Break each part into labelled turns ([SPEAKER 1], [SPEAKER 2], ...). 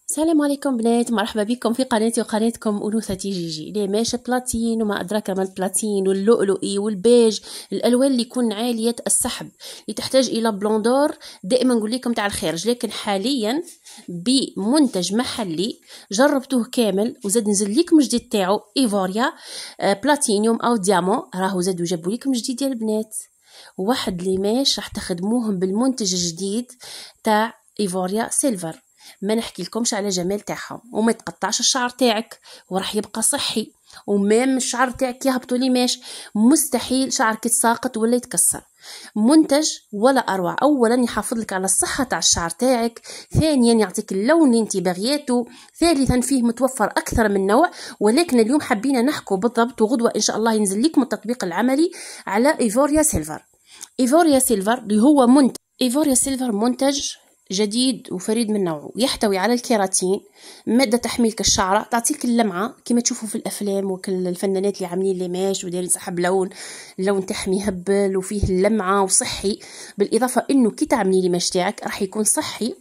[SPEAKER 1] السلام عليكم بنات، مرحبا بكم في قناتي وقناتكم أنوثتي جيجي. ليماش بلاتين وما أدراك ما البلاتين واللؤلؤي والبيج، الألوان اللي يكون عالية السحب اللي تحتاج إلى بلوندور دائما نقول لكم تاع الخارج، لكن حاليا بمنتج محلي جربتوه كامل وزاد نزل لكم جديد تاعو ايفوريا بلاتينيوم أو ديامون، راهو زادوا جابوا لكم جديد يا البنات. واحد ليماش راح تخدموهم بالمنتج الجديد تاع ايفوريا سيلفر، ما نحكي لكمش على جمال تاعهم، وما يتقطعش الشعر تاعك وراح يبقى صحي، ومام الشعر تاعك يهبطوا ليماش، مستحيل شعرك يتساقط ولا يتكسر. منتج ولا اروع، اولا يحافظ لك على الصحه تاع الشعر تاعك، ثانيا يعطيك اللون اللي انت باغياته، ثالثا فيه متوفر اكثر من نوع. ولكن اليوم حبينا نحكوا بالضبط، وغدوه ان شاء الله ينزل لكم التطبيق العملي على ايفوريا سيلفر. ايفوريا سيلفر اللي هو منتج ايفوريا سيلفر منتج جديد وفريد من نوعه، يحتوي على الكيراتين، مادة تحميل كالشعرة، تعطيك اللمعة كما تشوفوا في الأفلام وكل الفنانات اللي عاملين ليماش ودايرين سحب لون تحمي يهبل وفيه اللمعة وصحي. بالإضافة إنه كي تعملي ليماش تاعك راح يكون صحي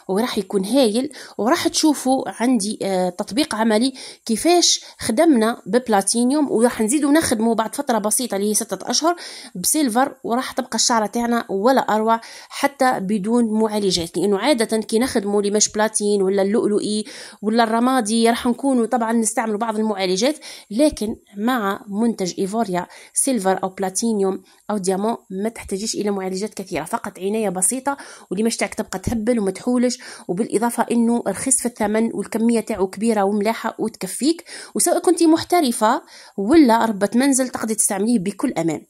[SPEAKER 1] وراح يكون هايل، وراح تشوفوا عندي تطبيق عملي كيفاش خدمنا ببلاتينيوم، وراح نزيدو نخدمه بعد فترة بسيطة اللي هي 6 أشهر بسيلفر، وراح تبقى الشعرة تاعنا ولا أروع حتى بدون معالجات. لأنه عادة كي نخدموا ليماش بلاتين ولا اللؤلؤي ولا الرمادي راح نكونوا طبعا نستعملوا بعض المعالجات، لكن مع منتج ايفوريا سيلفر أو بلاتينيوم أو ديامون ما تحتاجيش إلى معالجات كثيرة، فقط عناية بسيطة وليماش تاعك تبقى تهبل ومتحولش، وبالإضافة إنه رخيص في الثمن والكمية تاعو كبيرة وملاحة وتكفيك، وسواء كنتي محترفة ولا ربة منزل تقدري تستعمليه بكل أمان.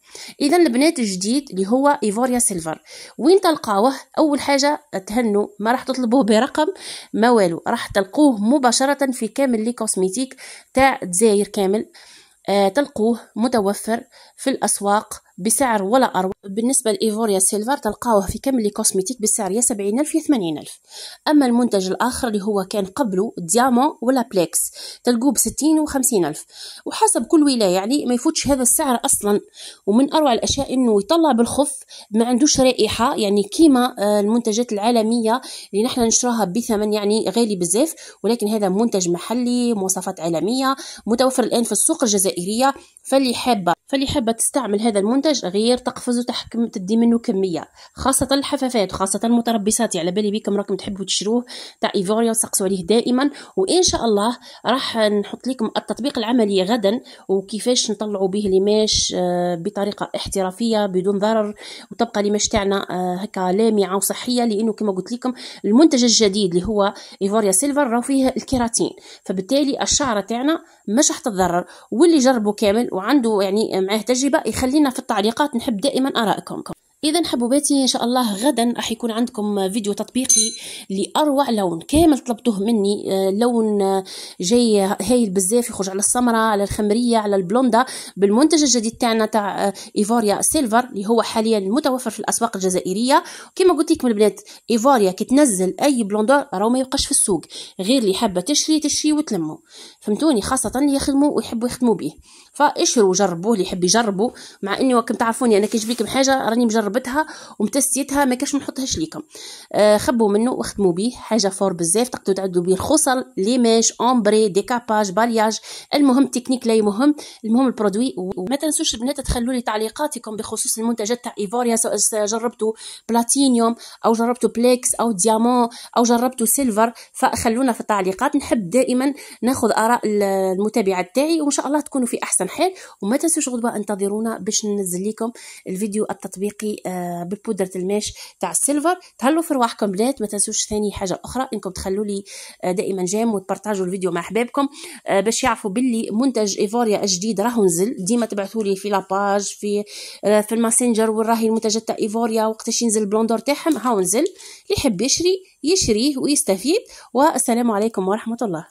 [SPEAKER 1] إذا البنات الجديد اللي هو ايفوريا سيلفر وين تلقاوه؟ أول حاجة تهنوا، ما راح تطلبوه برقم ما والو، راح تلقوه مباشرة في كامل لي كوسميتيك تاع دزاير كامل، تلقوه متوفر في الأسواق بسعر ولا أروع. بالنسبة لإيفوريا سيلفر تلقاوه في كامل كوسميتيك بسعر يا 70,000 يا 80,000. أما المنتج الآخر اللي هو كان قبله ديامون ولا بليكس تلقوه ب60 و50,000، وحسب كل ولاية يعني ما يفوتش هذا السعر أصلا. ومن أروع الأشياء إنه يطلع بالخف، ما عندوش رائحة يعني كيما المنتجات العالمية اللي نحن نشراها بثمن يعني غالي بزاف، ولكن هذا منتج محلي مواصفات عالمية متوفر الآن في السوق الجزائرية. فاللي حابة تستعمل هذا المنتج غير تقفز وتحكم تدي منه كمية، خاصة الحفافات وخاصة المتربصات، على بالي بكم راكم تحبوا تشروه تاع ايفوريا وتسقسوا عليه دائما. وإن شاء الله راح نحط لكم التطبيق العملي غدا وكيفاش نطلعوا به ليماش بطريقة احترافية بدون ضرر، وتبقى ليماش تاعنا هكا لامعة وصحية، لأنه كما قلت لكم المنتج الجديد اللي هو ايفوريا سيلفر راه فيه الكيراتين، فبالتالي الشعرة تاعنا مش راح تتضرر. واللي جربوا كامل وعنده يعني معاه تجربة يخلينا في التعليقات، نحب دائما آرائكم. إذا حبوباتي إن شاء الله غدا راح يكون عندكم فيديو تطبيقي لأروع لون كامل طلبتوه مني، لون جاي هايل بزاف، يخرج على السمراء على الخمرية على البلوندا، بالمنتج الجديد تاعنا تاع ايفوريا سيلفر اللي هو حاليا متوفر في الأسواق الجزائرية. كما قلت لكم البنات ايفوريا كي تنزل أي بلوندور راهو ما يبقاش في السوق، غير اللي حابة تشري وتلمو، فهمتوني، خاصة اللي يخدموا ويحبوا يخدموا به، فاشروا جربوه اللي يحب يجربوا. مع اني وكم تعرفوني انا كي نجيب لكم حاجه راني مجربتها ومتستيتها، ما كاش نحطهاش لكم، خبوا منه وخدموا به، حاجه فور بزاف، تقدروا تعدوا به الخصل ليماش امبري ديكاباج بالياج، المهم تكنيك لا يهم، المهم البرودوي. وما تنسوش البنات تخلوا لي تعليقاتكم بخصوص المنتجات تاع ايفوريا، سواء جربتوا بلاتينيوم او جربتوا بليكس او ديامون او جربتوا سيلفر، فخلونا في التعليقات، نحب دائما ناخذ اراء المتابعات تاعي، وان شاء الله تكونوا في احسن حال. وما تنسوش غدوه انتظرونا باش ننزل لكم الفيديو التطبيقي ببودره الماش تاع السيلفر. تهلوا في رواحكم بنات. ما تنسوش ثاني حاجه اخرى انكم تخلوا لي دائما جيم وتبارطاجوا الفيديو مع احبابكم باش يعرفوا باللي منتج ايفوريا الجديد راهو نزل. ديما تبعثوا لي في لاباج في الماسنجر وين راهي المنتجات تاع ايفوريا وقتاش ينزل البلوندور تاعهم، هاو نزل، اللي يحب يشريه ويستفيد. والسلام عليكم ورحمه الله.